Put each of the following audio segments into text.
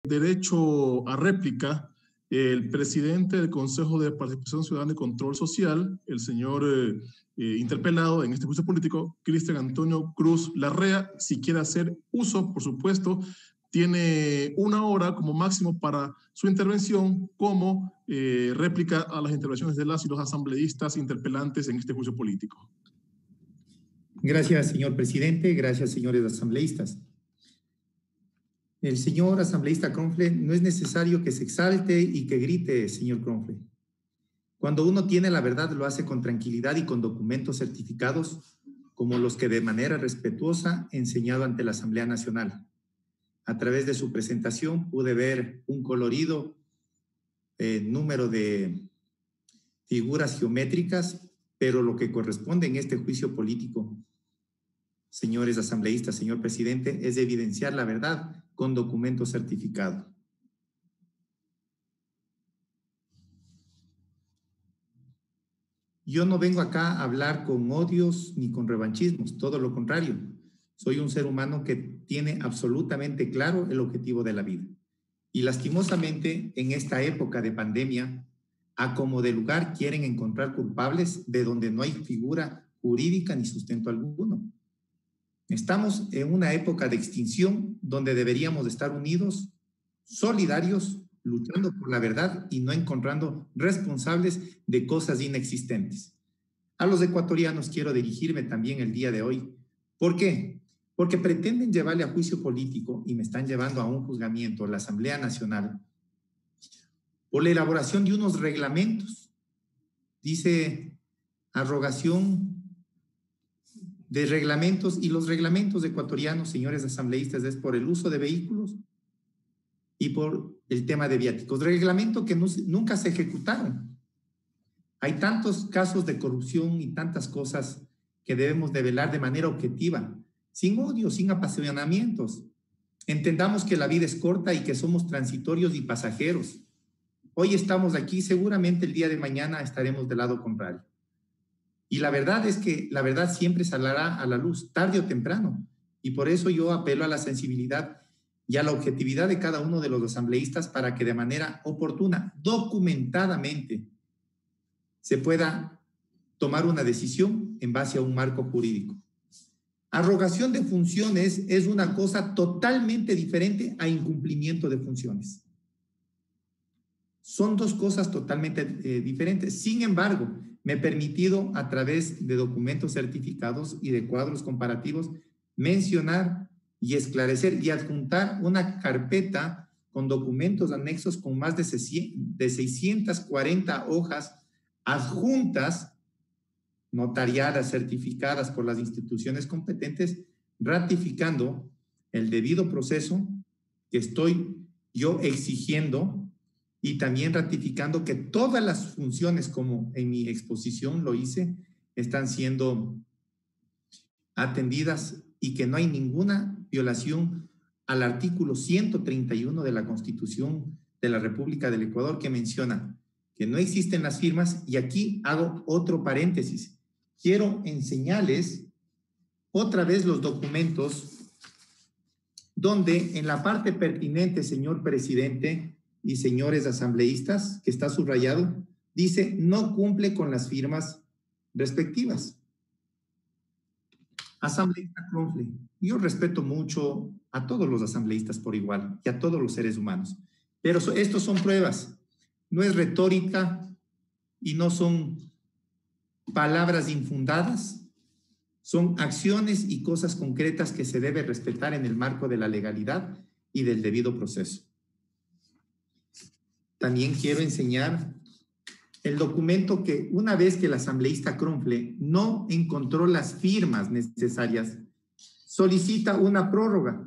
Derecho a réplica, el presidente del Consejo de Participación Ciudadana y Control Social, el señor interpelado en este juicio político, Cristian Antonio Cruz Larrea, si quiere hacer uso, por supuesto, tiene 1 hora como máximo para su intervención como réplica a las intervenciones de las y los asambleístas interpelantes en este juicio político. Gracias, señor presidente. Gracias, señores asambleístas. El señor asambleísta Kronfle, no es necesario que se exalte y que grite, señor Kronfle. Cuando uno tiene la verdad, lo hace con tranquilidad y con documentos certificados, como los que de manera respetuosa he enseñado ante la Asamblea Nacional. A través de su presentación pude ver un colorido número de figuras geométricas, pero lo que corresponde en este juicio político, señores asambleístas, señor presidente, es evidenciar la verdad con documento certificado. Yo no vengo acá a hablar con odios ni con revanchismos, todo lo contrario. Soy un ser humano que tiene absolutamente claro el objetivo de la vida. Y lastimosamente, en esta época de pandemia, a como de lugar quieren encontrar culpables de donde no hay figura jurídica ni sustento alguno. Estamos en una época de extinción donde deberíamos estar unidos, solidarios, luchando por la verdad y no encontrando responsables de cosas inexistentes. A los ecuatorianos quiero dirigirme también el día de hoy. ¿Por qué? Porque pretenden llevarle a juicio político y me están llevando a un juzgamiento, la Asamblea Nacional, por la elaboración de unos reglamentos. Dice arrogación de reglamentos, y los reglamentos ecuatorianos, señores asambleístas, es por el uso de vehículos y por el tema de viáticos. Reglamento que nunca se ejecutaron. Hay tantos casos de corrupción y tantas cosas que debemos de velar de manera objetiva, sin odio, sin apasionamientos. Entendamos que la vida es corta y que somos transitorios y pasajeros. Hoy estamos aquí, seguramente el día de mañana estaremos del lado contrario. Y la verdad es que la verdad siempre saldrá a la luz, tarde o temprano. Y por eso yo apelo a la sensibilidad y a la objetividad de cada uno de los asambleístas para que de manera oportuna, documentadamente, se pueda tomar una decisión en base a un marco jurídico. Arrogación de funciones es una cosa totalmente diferente a incumplimiento de funciones. Son dos cosas totalmente diferentes. Sin embargo, me he permitido, a través de documentos certificados y de cuadros comparativos, mencionar y esclarecer y adjuntar una carpeta con documentos anexos con más de 640 hojas adjuntas, notariadas, certificadas por las instituciones competentes, ratificando el debido proceso que estoy yo exigiendo, y también ratificando que todas las funciones, como en mi exposición lo hice, están siendo atendidas y que no hay ninguna violación al artículo 131 de la Constitución de la República del Ecuador, que menciona que no existen las firmas. Y aquí hago otro paréntesis. Quiero enseñarles otra vez los documentos donde en la parte pertinente, señor presidente y señores asambleístas, que está subrayado, dice no cumple con las firmas respectivas. Asambleísta Kronfle, yo respeto mucho a todos los asambleístas por igual y a todos los seres humanos, pero estos son pruebas, no es retórica y no son palabras infundadas, son acciones y cosas concretas que se debe respetar en el marco de la legalidad y del debido proceso. También quiero enseñar el documento que, una vez que el asambleísta Kronfle no encontró las firmas necesarias, solicita una prórroga.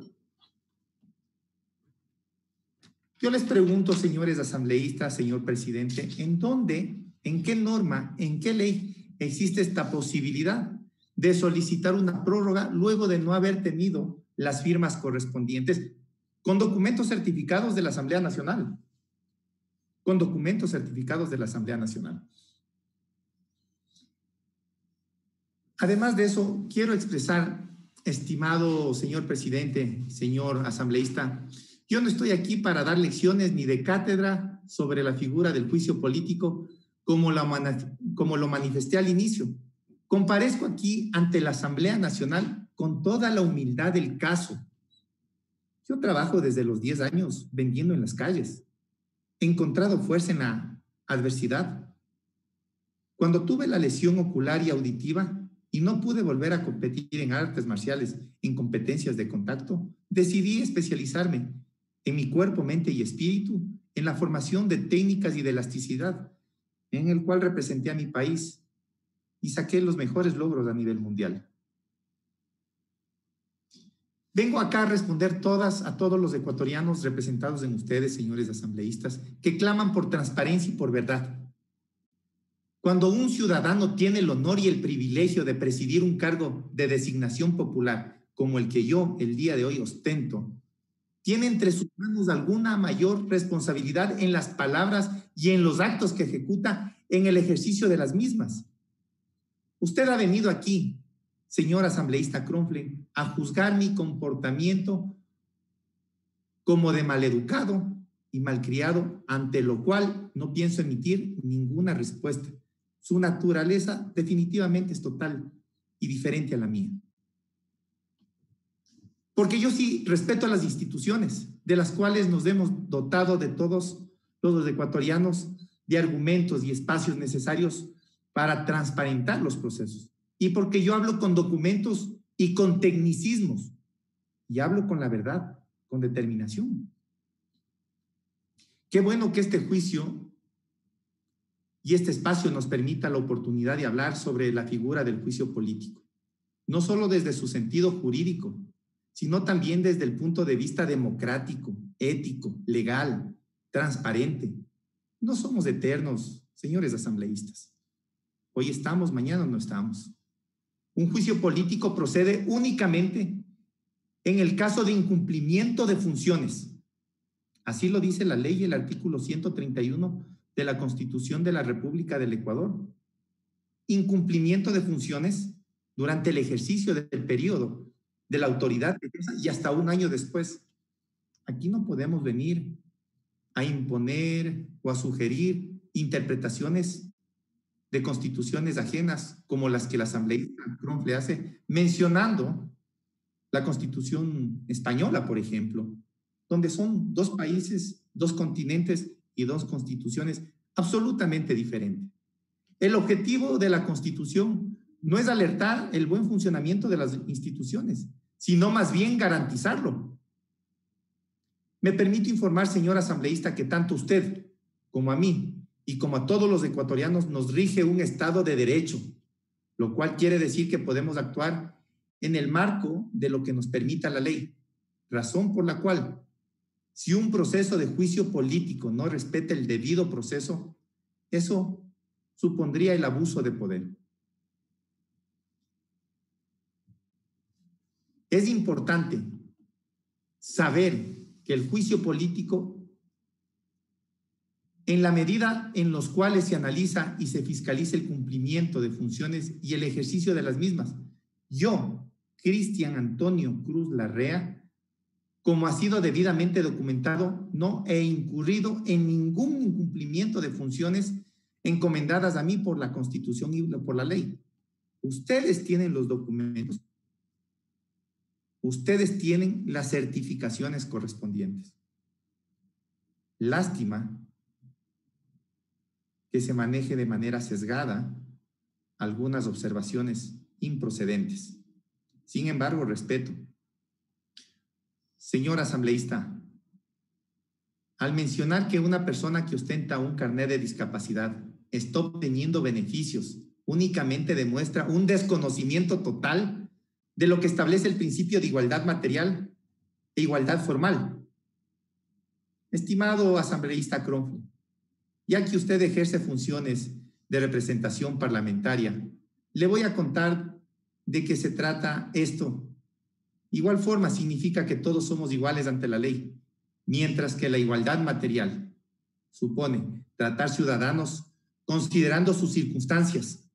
Yo les pregunto, señores asambleístas, señor presidente, ¿en dónde, en qué norma, en qué ley existe esta posibilidad de solicitar una prórroga luego de no haber tenido las firmas correspondientes con documentos certificados de la Asamblea Nacional? Con documentos certificados de la Asamblea Nacional. Además de eso, quiero expresar, estimado señor presidente, señor asambleísta, Yo no estoy aquí para dar lecciones ni de cátedra sobre la figura del juicio político como lo manifesté al inicio. Comparezco aquí ante la Asamblea Nacional con toda la humildad del caso. Yo trabajo desde los 10 años vendiendo en las calles. He encontrado fuerza en la adversidad. Cuando tuve la lesión ocular y auditiva y no pude volver a competir en artes marciales, en competencias de contacto, decidí especializarme en mi cuerpo, mente y espíritu, en la formación de técnicas y de elasticidad, en el cual representé a mi país y saqué los mejores logros a nivel mundial. Vengo acá a responder a todos los ecuatorianos representados en ustedes, señores asambleístas, que claman por transparencia y por verdad. Cuando un ciudadano tiene el honor y el privilegio de presidir un cargo de designación popular, como el que yo el día de hoy ostento, tiene entre sus manos alguna mayor responsabilidad en las palabras y en los actos que ejecuta en el ejercicio de las mismas. Usted ha venido aquí, señor asambleísta Kronfle, a juzgar mi comportamiento como de maleducado y malcriado, ante lo cual no pienso emitir ninguna respuesta. Su naturaleza definitivamente es total y diferente a la mía. Porque yo sí respeto a las instituciones, de las cuales nos hemos dotado de todos los ecuatorianos de argumentos y espacios necesarios para transparentar los procesos. Y porque yo hablo con documentos y con tecnicismos, y hablo con la verdad, con determinación. Qué bueno que este juicio y este espacio nos permita la oportunidad de hablar sobre la figura del juicio político, no solo desde su sentido jurídico, sino también desde el punto de vista democrático, ético, legal, transparente. No somos eternos, señores asambleístas. Hoy estamos, mañana no estamos. Un juicio político procede únicamente en el caso de incumplimiento de funciones. Así lo dice la ley y el artículo 131 de la Constitución de la República del Ecuador. Incumplimiento de funciones durante el ejercicio del periodo de la autoridad y hasta un año después. Aquí no podemos venir a imponer o a sugerir interpretaciones de constituciones ajenas como las que la asambleísta Kronfle hace, mencionando la Constitución española, por ejemplo, donde son dos países, dos continentes y dos constituciones absolutamente diferentes. El objetivo de la Constitución no es alertar el buen funcionamiento de las instituciones, sino más bien garantizarlo. Me permito informar, señor asambleísta, que tanto usted como a mí y como a todos los ecuatorianos nos rige un Estado de Derecho, lo cual quiere decir que podemos actuar en el marco de lo que nos permita la ley, razón por la cual, si un proceso de juicio político no respeta el debido proceso, eso supondría el abuso de poder. Es importante saber que el juicio político, en la medida en los cuales se analiza y se fiscaliza el cumplimiento de funciones y el ejercicio de las mismas, yo, Cristian Antonio Cruz Larrea, como ha sido debidamente documentado, no he incurrido en ningún incumplimiento de funciones encomendadas a mí por la Constitución y por la ley. Ustedes tienen los documentos. Ustedes tienen las certificaciones correspondientes. Lástima que se maneje de manera sesgada algunas observaciones improcedentes. Sin embargo, respeto. Señor asambleísta, al mencionar que una persona que ostenta un carnet de discapacidad está obteniendo beneficios, únicamente demuestra un desconocimiento total de lo que establece el principio de igualdad material e igualdad formal. Estimado asambleísta Kronfle, ya que usted ejerce funciones de representación parlamentaria, le voy a contar de qué se trata esto. Igual forma significa que todos somos iguales ante la ley, mientras que la igualdad material supone tratar ciudadanos considerando sus circunstancias.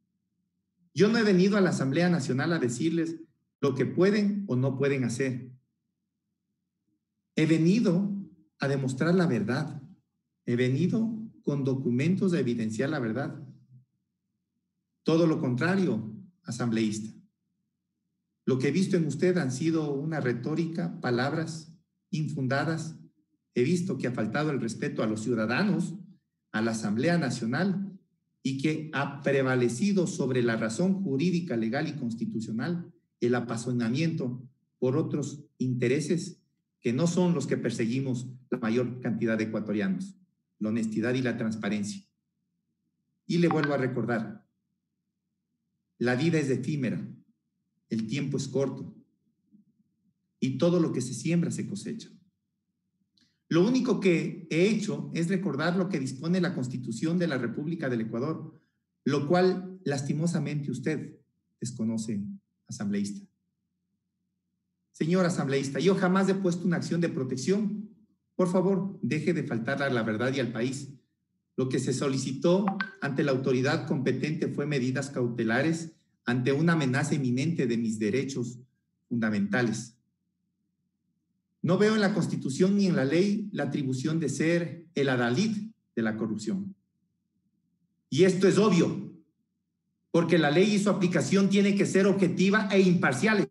Yo no he venido a la Asamblea Nacional a decirles lo que pueden o no pueden hacer. He venido a demostrar la verdad. He venido con documentos a evidenciar la verdad. Todo lo contrario, asambleísta. Lo que he visto en usted han sido una retórica, palabras infundadas. He visto que ha faltado el respeto a los ciudadanos, a la Asamblea Nacional, y que ha prevalecido sobre la razón jurídica, legal y constitucional el apasionamiento por otros intereses que no son los que perseguimos la mayor cantidad de ecuatorianos, la honestidad y la transparencia. Y le vuelvo a recordar, la vida es efímera, el tiempo es corto y todo lo que se siembra se cosecha. Lo único que he hecho es recordar lo que dispone la Constitución de la República del Ecuador, lo cual lastimosamente usted desconoce, asambleísta. Señor asambleísta, yo jamás he puesto una acción de protección. Por favor, deje de faltar a la verdad y al país. Lo que se solicitó ante la autoridad competente fue medidas cautelares ante una amenaza inminente de mis derechos fundamentales. No veo en la Constitución ni en la ley la atribución de ser el adalid de la corrupción. Y esto es obvio, porque la ley y su aplicación tiene que ser objetiva e imparciales,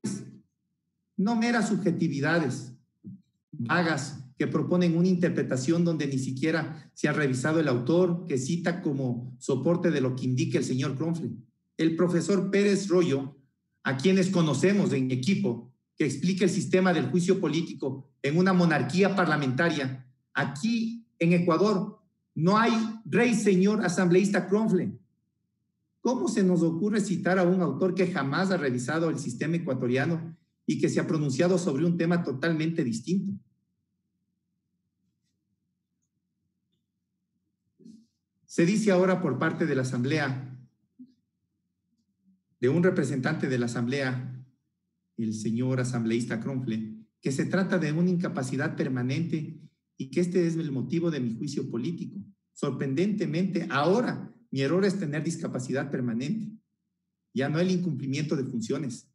no meras subjetividades vagas que proponen una interpretación donde ni siquiera se ha revisado el autor, que cita como soporte de lo que indica el señor Kronfle. El profesor Pérez Royo, a quienes conocemos en equipo, que explique el sistema del juicio político en una monarquía parlamentaria. Aquí en Ecuador no hay rey, señor asambleísta Kronfle. ¿Cómo se nos ocurre citar a un autor que jamás ha revisado el sistema ecuatoriano y que se ha pronunciado sobre un tema totalmente distinto? Se dice ahora por parte de la Asamblea, de un representante de la Asamblea, el señor asambleísta Kronfle, que se trata de una incapacidad permanente y que este es el motivo de mi juicio político. Sorprendentemente, ahora mi error es tener discapacidad permanente, ya no el incumplimiento de funciones,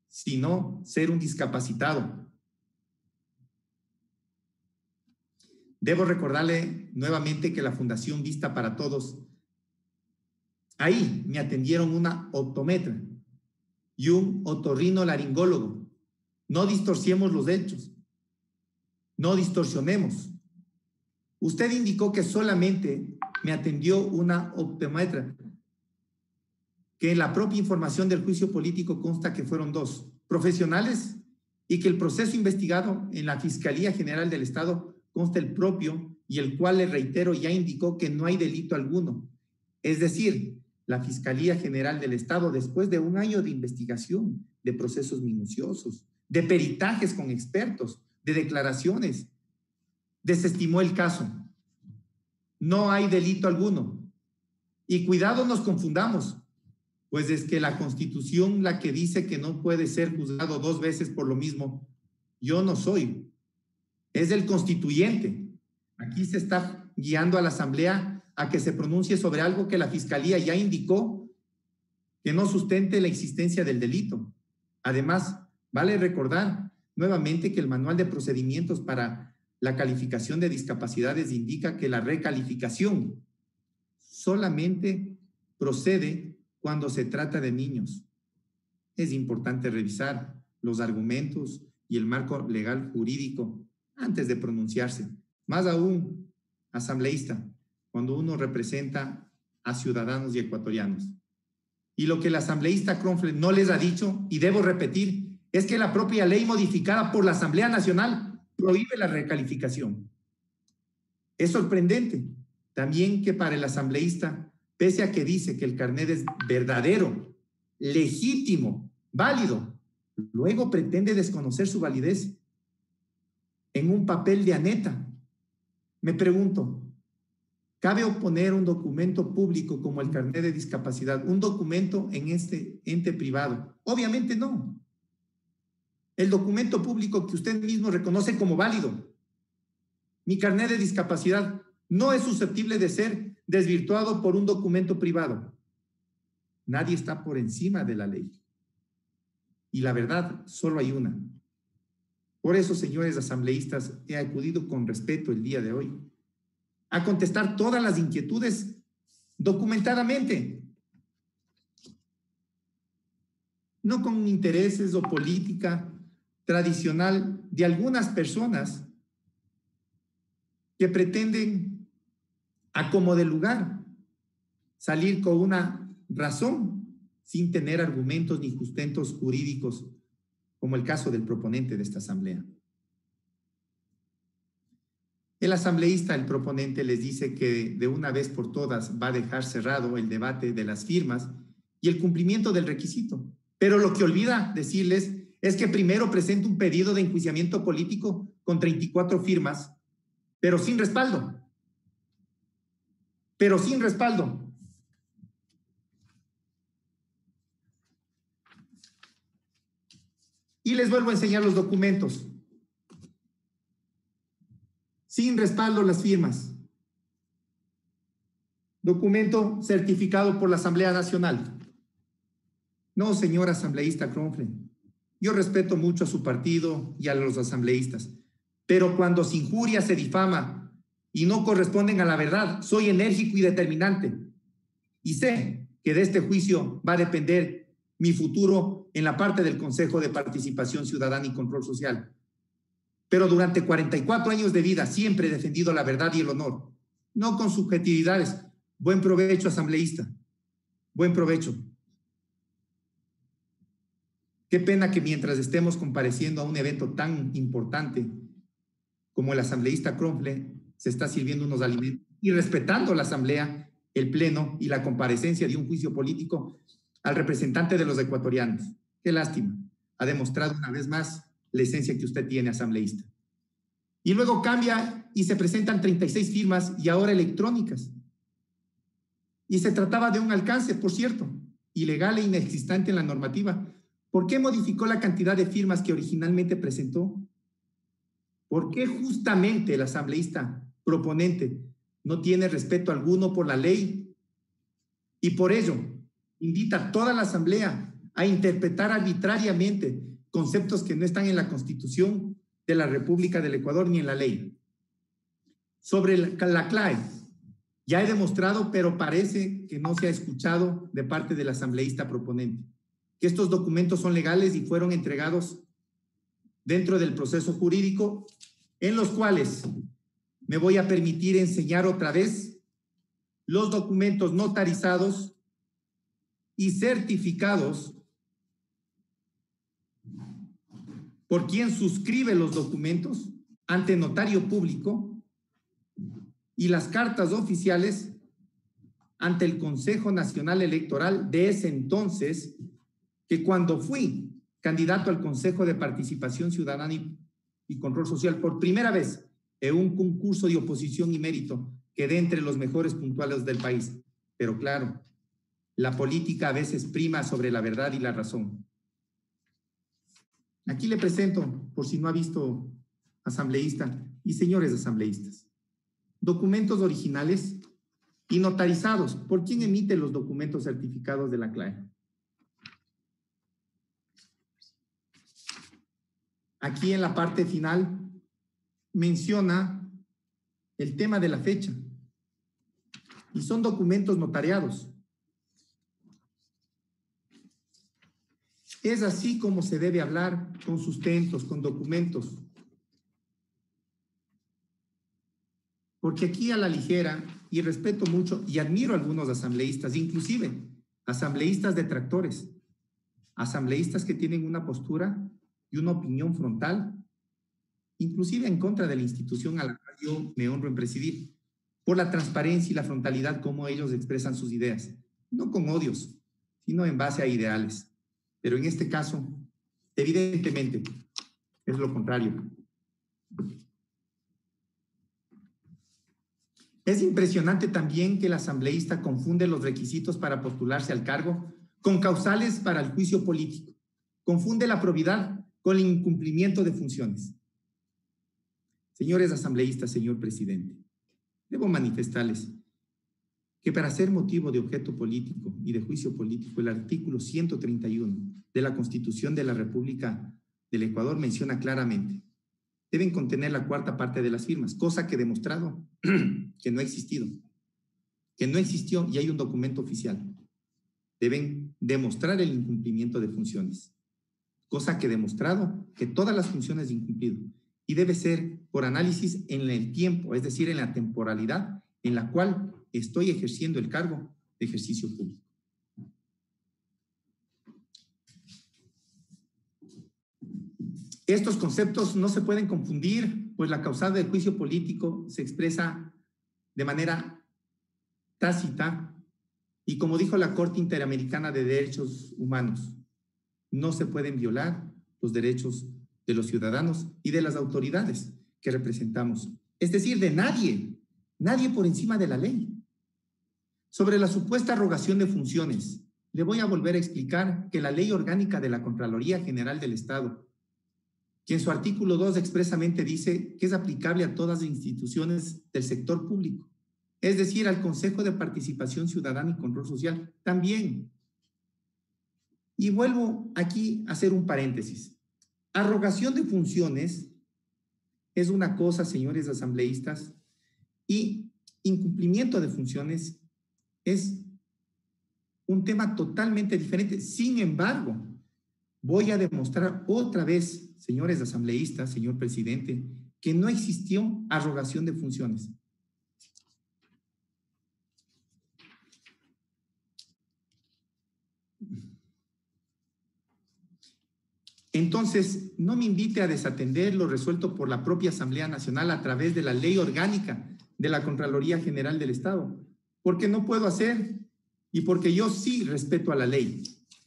sino ser un discapacitado. Debo recordarle nuevamente que la Fundación Vista para Todos, ahí me atendieron una optometra y un otorrinolaringólogo. No distorsionemos los hechos, no distorsionemos. Usted indicó que solamente me atendió una optometra, que en la propia información del juicio político consta que fueron 2 profesionales y que el proceso investigado en la Fiscalía General del Estado consta el propio y el cual, le reitero, ya indicó que no hay delito alguno. Es decir, la Fiscalía General del Estado, después de un año de investigación, de procesos minuciosos, de peritajes con expertos, de declaraciones, desestimó el caso. No hay delito alguno. Y cuidado nos confundamos, pues es que la Constitución la que dice que no puede ser juzgado 2 veces por lo mismo, yo no soy. Es el constituyente. Aquí se está guiando a la Asamblea a que se pronuncie sobre algo que la Fiscalía ya indicó que no sustente la existencia del delito. Además, vale recordar nuevamente que el Manual de Procedimientos para la Calificación de Discapacidades indica que la recalificación solamente procede cuando se trata de niños. Es importante revisar los argumentos y el marco legal jurídico antes de pronunciarse. Más aún, asambleísta, cuando uno representa a ciudadanos y ecuatorianos. Y lo que el asambleísta Kronfle no les ha dicho, y debo repetir, es que la propia ley modificada por la Asamblea Nacional prohíbe la recalificación. Es sorprendente también que para el asambleísta, pese a que dice que el carnet es verdadero, legítimo, válido, luego pretende desconocer su validez en un papel de aneta. Me pregunto, ¿cabe oponer un documento público como el carnet de discapacidad, un documento en este ente privado? Obviamente no. El documento público que usted mismo reconoce como válido, mi carnet de discapacidad, no es susceptible de ser desvirtuado por un documento privado. Nadie está por encima de la ley. Y la verdad, solo hay una. Por eso, señores asambleístas, he acudido con respeto el día de hoy a contestar todas las inquietudes documentadamente, no con intereses o política tradicional de algunas personas que pretenden, a como de lugar, salir con una razón sin tener argumentos ni sustentos jurídicos, como el caso del proponente de esta asamblea. El asambleísta, el proponente, les dice que de una vez por todas va a dejar cerrado el debate de las firmas y el cumplimiento del requisito. Pero lo que olvida decirles es que primero presenta un pedido de enjuiciamiento político con 34 firmas, pero sin respaldo. Pero sin respaldo. Y les vuelvo a enseñar los documentos. Sin respaldo las firmas. Documento certificado por la Asamblea Nacional. No, señor asambleísta Kronfle, yo respeto mucho a su partido y a los asambleístas, pero cuando se injuria, se difama y no corresponden a la verdad, soy enérgico y determinante. Y sé que de este juicio va a depender mi futuro en la parte del Consejo de Participación Ciudadana y Control Social. Pero durante 44 años de vida siempre he defendido la verdad y el honor, no con subjetividades. Buen provecho, asambleísta. Buen provecho. Qué pena que mientras estemos compareciendo a un evento tan importante como el asambleísta Kronfle, se está sirviendo unos alimentos y respetando la asamblea, el pleno y la comparecencia de un juicio político al representante de los ecuatorianos. Qué lástima. Ha demostrado una vez más la esencia que usted tiene, asambleísta. Y luego cambia y se presentan 36 firmas y ahora electrónicas. Y se trataba de un alcance, por cierto, ilegal e inexistente en la normativa. ¿Por qué modificó la cantidad de firmas que originalmente presentó? ¿Por qué justamente el asambleísta proponente no tiene respeto alguno por la ley? Y por ello invita a toda la asamblea a interpretar arbitrariamente conceptos que no están en la Constitución de la República del Ecuador ni en la ley. Sobre la CLAE, ya he demostrado, pero parece que no se ha escuchado de parte del asambleísta proponente, que estos documentos son legales y fueron entregados dentro del proceso jurídico, en los cuales me voy a permitir enseñar otra vez los documentos notarizados y certificados por quien suscribe los documentos ante notario público y las cartas oficiales ante el Consejo Nacional Electoral de ese entonces, que cuando fui candidato al Consejo de Participación Ciudadana y Control Social por primera vez en un concurso de oposición y mérito, quedé entre los mejores puntuales del país. Pero claro, la política a veces prima sobre la verdad y la razón. Aquí le presento, por si no ha visto, asambleísta y señores asambleístas, documentos originales y notarizados. ¿Por quién emite los documentos certificados de la CLAE? Aquí en la parte final menciona el tema de la fecha y son documentos notariados. Es así como se debe hablar, con sustentos, con documentos. Porque aquí a la ligera, y respeto mucho y admiro a algunos asambleístas, inclusive asambleístas detractores, asambleístas que tienen una postura y una opinión frontal, inclusive en contra de la institución a la cual yo me honro en presidir, por la transparencia y la frontalidad como ellos expresan sus ideas, no con odios, sino en base a ideales. Pero en este caso, evidentemente, es lo contrario. Es impresionante también que el asambleísta confunde los requisitos para postularse al cargo con causales para el juicio político. Confunde la probidad con el incumplimiento de funciones. Señores asambleístas, señor presidente, debo manifestarles que para ser motivo de objeto político y de juicio político, el artículo 131 de la Constitución de la República del Ecuador menciona claramente: deben contener la cuarta parte de las firmas, cosa que he demostrado que no ha existido, que no existió y hay un documento oficial. Deben demostrar el incumplimiento de funciones, cosa que he demostrado que todas las funciones de incumplido, y debe ser por análisis en el tiempo, es decir, en la temporalidad en la cual estoy ejerciendo el cargo de ejercicio público. Estos conceptos no se pueden confundir, pues la causal del juicio político se expresa de manera tácita y, como dijo la Corte Interamericana de Derechos Humanos, no se pueden violar los derechos de los ciudadanos y de las autoridades que representamos, es decir, de nadie, nadie por encima de la ley. Sobre la supuesta arrogación de funciones, le voy a volver a explicar que la Ley Orgánica de la Contraloría General del Estado, que en su artículo 2 expresamente dice que es aplicable a todas las instituciones del sector público, es decir, al Consejo de Participación Ciudadana y Control Social también. Y vuelvo aquí a hacer un paréntesis. Arrogación de funciones es una cosa, señores asambleístas, y incumplimiento de funciones es un tema totalmente diferente. Sin embargo, voy a demostrar otra vez, señores asambleístas, señor presidente, que no existió arrogación de funciones. Entonces, no me invite a desatender lo resuelto por la propia Asamblea Nacional a través de la Ley Orgánica de la Contraloría General del Estado, porque no puedo hacer y porque yo sí respeto a la ley.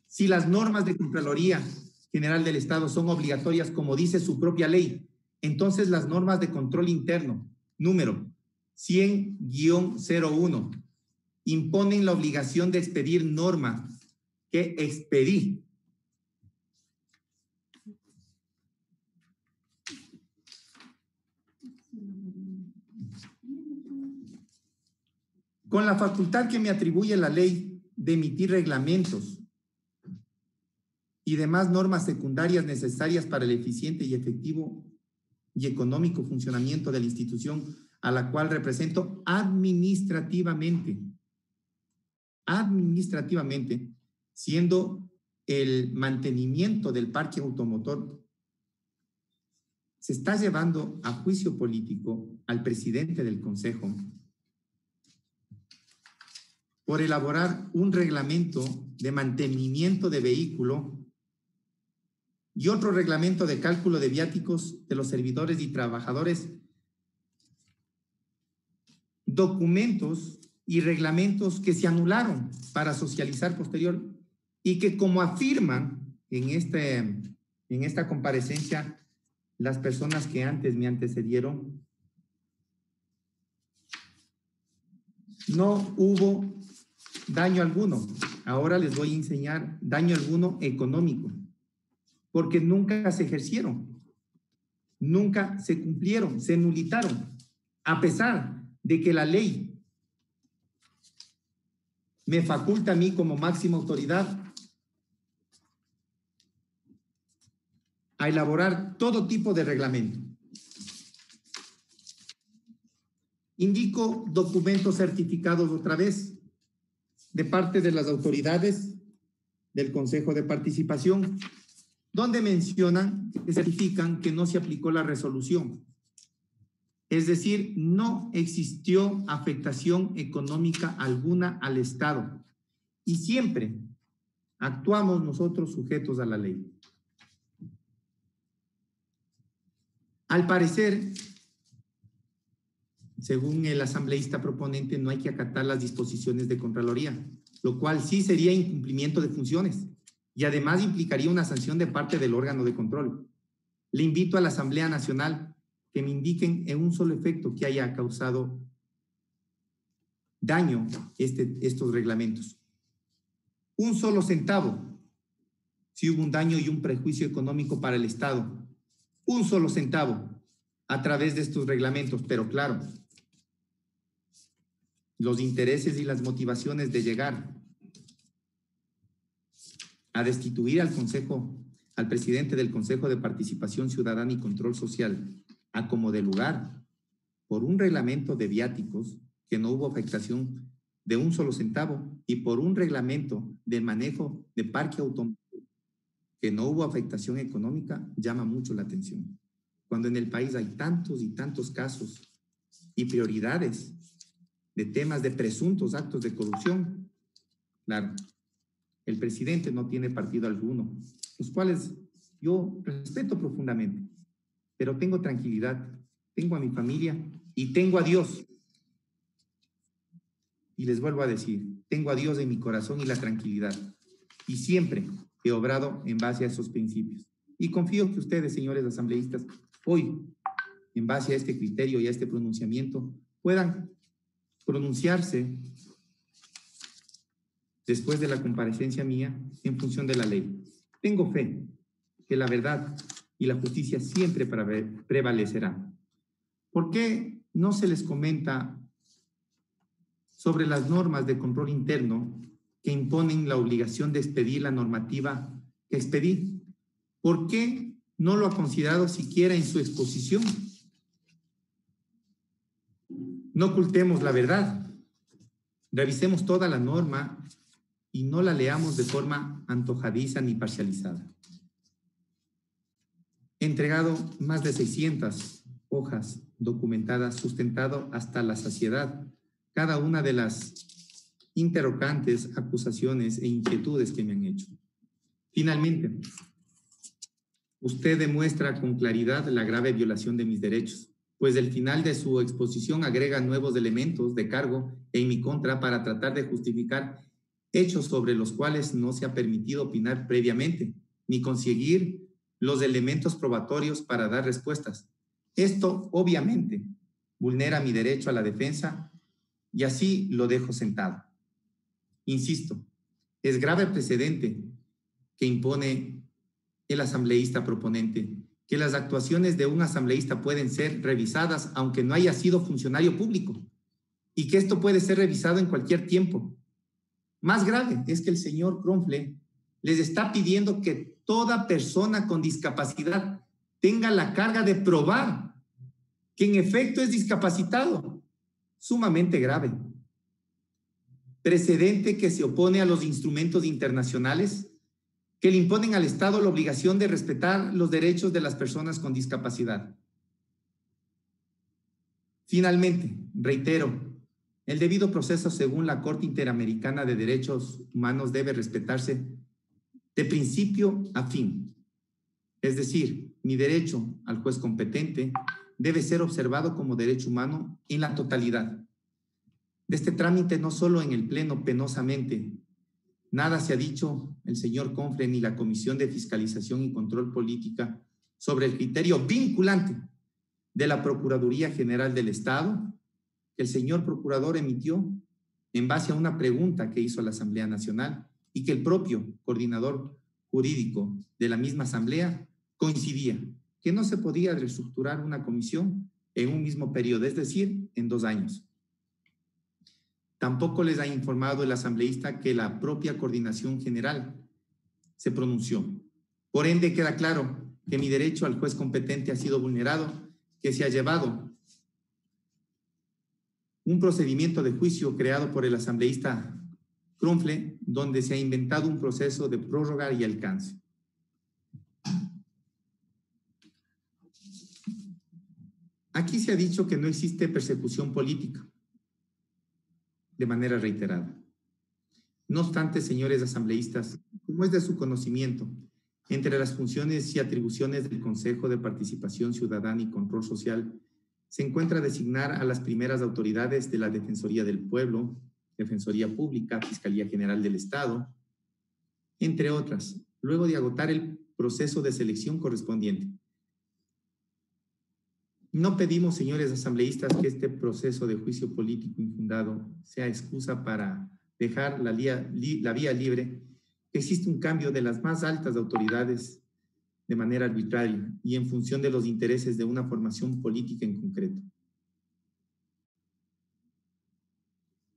Si las normas de Contraloría General del Estado son obligatorias, como dice su propia ley, entonces las normas de control interno, número 100-01, imponen la obligación de expedir norma que expedí. Con la facultad que me atribuye la ley de emitir reglamentos y demás normas secundarias necesarias para el eficiente y efectivo y económico funcionamiento de la institución a la cual represento administrativamente, siendo el mantenimiento del parque automotor, se está llevando a juicio político al presidente del Consejo por elaborar un reglamento de mantenimiento de vehículo y otro reglamento de cálculo de viáticos de los servidores y trabajadores, documentos y reglamentos que se anularon para socializar posterior y que, como afirman en esta comparecencia las personas que antes me antecedieron, no hubo daño alguno. Ahora les voy a enseñar daño alguno económico, porque nunca se ejercieron, nunca se cumplieron, se nulitaron, a pesar de que la ley me faculta a mí como máxima autoridad a elaborar todo tipo de reglamento. Indico documentos certificados otra vez de parte de las autoridades del Consejo de Participación, donde mencionan que certifican que no se aplicó la resolución. Es decir, no existió afectación económica alguna al Estado y siempre actuamos nosotros sujetos a la ley. Al parecer, según el asambleísta proponente, no hay que acatar las disposiciones de Contraloría, lo cual sí sería incumplimiento de funciones y además implicaría una sanción de parte del órgano de control. Le invito a la Asamblea Nacional que me indiquen en un solo efecto que haya causado daño estos reglamentos. Un solo centavo, si hubo un daño y un prejuicio económico para el Estado. Un solo centavo a través de estos reglamentos, pero claro, los intereses y las motivaciones de llegar a destituir al presidente del Consejo de Participación Ciudadana y Control Social a como de lugar por un reglamento de viáticos que no hubo afectación de un solo centavo y por un reglamento de manejo de parque automotor que no hubo afectación económica, llama mucho la atención. Cuando en el país hay tantos y tantos casos y prioridades de temas de presuntos actos de corrupción, claro, el presidente no tiene partido alguno, los cuales yo respeto profundamente, pero tengo tranquilidad, tengo a mi familia y tengo a Dios. Y les vuelvo a decir, tengo a Dios en mi corazón y la tranquilidad. Y siempre he obrado en base a esos principios. Y confío que ustedes, señores asambleístas, hoy, en base a este criterio y a este pronunciamiento, puedan pronunciarse después de la comparecencia mía en función de la ley. Tengo fe que la verdad y la justicia siempre prevalecerá. ¿Por qué no se les comenta sobre las normas de control interno que imponen la obligación de expedir la normativa que expedí? ¿Por qué no lo ha considerado siquiera en su exposición? No ocultemos la verdad. Revisemos toda la norma y no la leamos de forma antojadiza ni parcializada. He entregado más de 600 hojas documentadas, sustentado hasta la saciedad cada una de las interrogantes, acusaciones e inquietudes que me han hecho. Finalmente, usted demuestra con claridad la grave violación de mis derechos, pues el final de su exposición agrega nuevos elementos de cargo en mi contra para tratar de justificar hechos sobre los cuales no se ha permitido opinar previamente, ni conseguir los elementos probatorios para dar respuestas. Esto, obviamente, vulnera mi derecho a la defensa y así lo dejo sentado. Insisto, es grave precedente que impone el asambleísta proponente, que las actuaciones de un asambleísta pueden ser revisadas aunque no haya sido funcionario público y que esto puede ser revisado en cualquier tiempo. Más grave es que el señor Kronfle les está pidiendo que toda persona con discapacidad tenga la carga de probar que en efecto es discapacitado. Sumamente grave. Precedente que se opone a los instrumentos internacionales que le imponen al Estado la obligación de respetar los derechos de las personas con discapacidad. Finalmente, reitero, el debido proceso según la Corte Interamericana de Derechos Humanos debe respetarse de principio a fin. Es decir, mi derecho al juez competente debe ser observado como derecho humano en la totalidad. De este trámite, no solo en el Pleno penosamente, nada se ha dicho el señor Kronfle ni la Comisión de Fiscalización y Control Política sobre el criterio vinculante de la Procuraduría General del Estado que el señor procurador emitió en base a una pregunta que hizo a la Asamblea Nacional y que el propio coordinador jurídico de la misma Asamblea coincidía que no se podía reestructurar una comisión en un mismo periodo, es decir, en 2 años. Tampoco les ha informado el asambleísta que la propia coordinación general se pronunció. Por ende, queda claro que mi derecho al juez competente ha sido vulnerado, que se ha llevado un procedimiento de juicio creado por el asambleísta Kronfle, donde se ha inventado un proceso de prórroga y alcance. Aquí se ha dicho que no existe persecución política, de manera reiterada. No obstante, señores asambleístas, como es de su conocimiento, entre las funciones y atribuciones del Consejo de Participación Ciudadana y Control Social se encuentra designar a las primeras autoridades de la Defensoría del Pueblo, Defensoría Pública, Fiscalía General del Estado, entre otras, luego de agotar el proceso de selección correspondiente. No pedimos, señores asambleístas, que este proceso de juicio político infundado sea excusa para dejar la vía libre. Existe un cambio de las más altas autoridades de manera arbitraria y en función de los intereses de una formación política en concreto.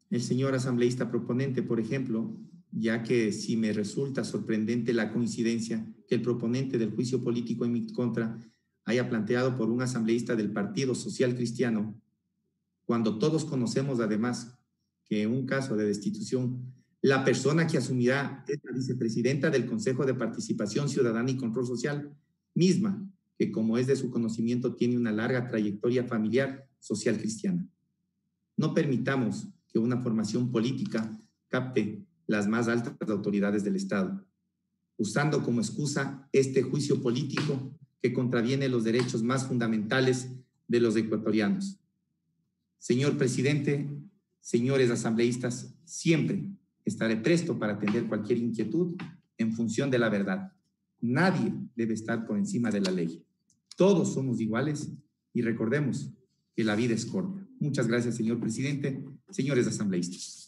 El señor asambleísta proponente, por ejemplo, ya que si me resulta sorprendente la coincidencia que el proponente del juicio político en mi contra haya planteado por un asambleísta del Partido Social Cristiano, cuando todos conocemos además que en un caso de destitución, la persona que asumirá es la vicepresidenta del Consejo de Participación Ciudadana y Control Social, misma que, como es de su conocimiento, tiene una larga trayectoria familiar social cristiana. No permitamos que una formación política capte las más altas autoridades del Estado, usando como excusa este juicio político que contraviene los derechos más fundamentales de los ecuatorianos. Señor presidente, señores asambleístas, siempre estaré presto para atender cualquier inquietud en función de la verdad. Nadie debe estar por encima de la ley. Todos somos iguales y recordemos que la vida es corta. Muchas gracias, señor presidente, señores asambleístas.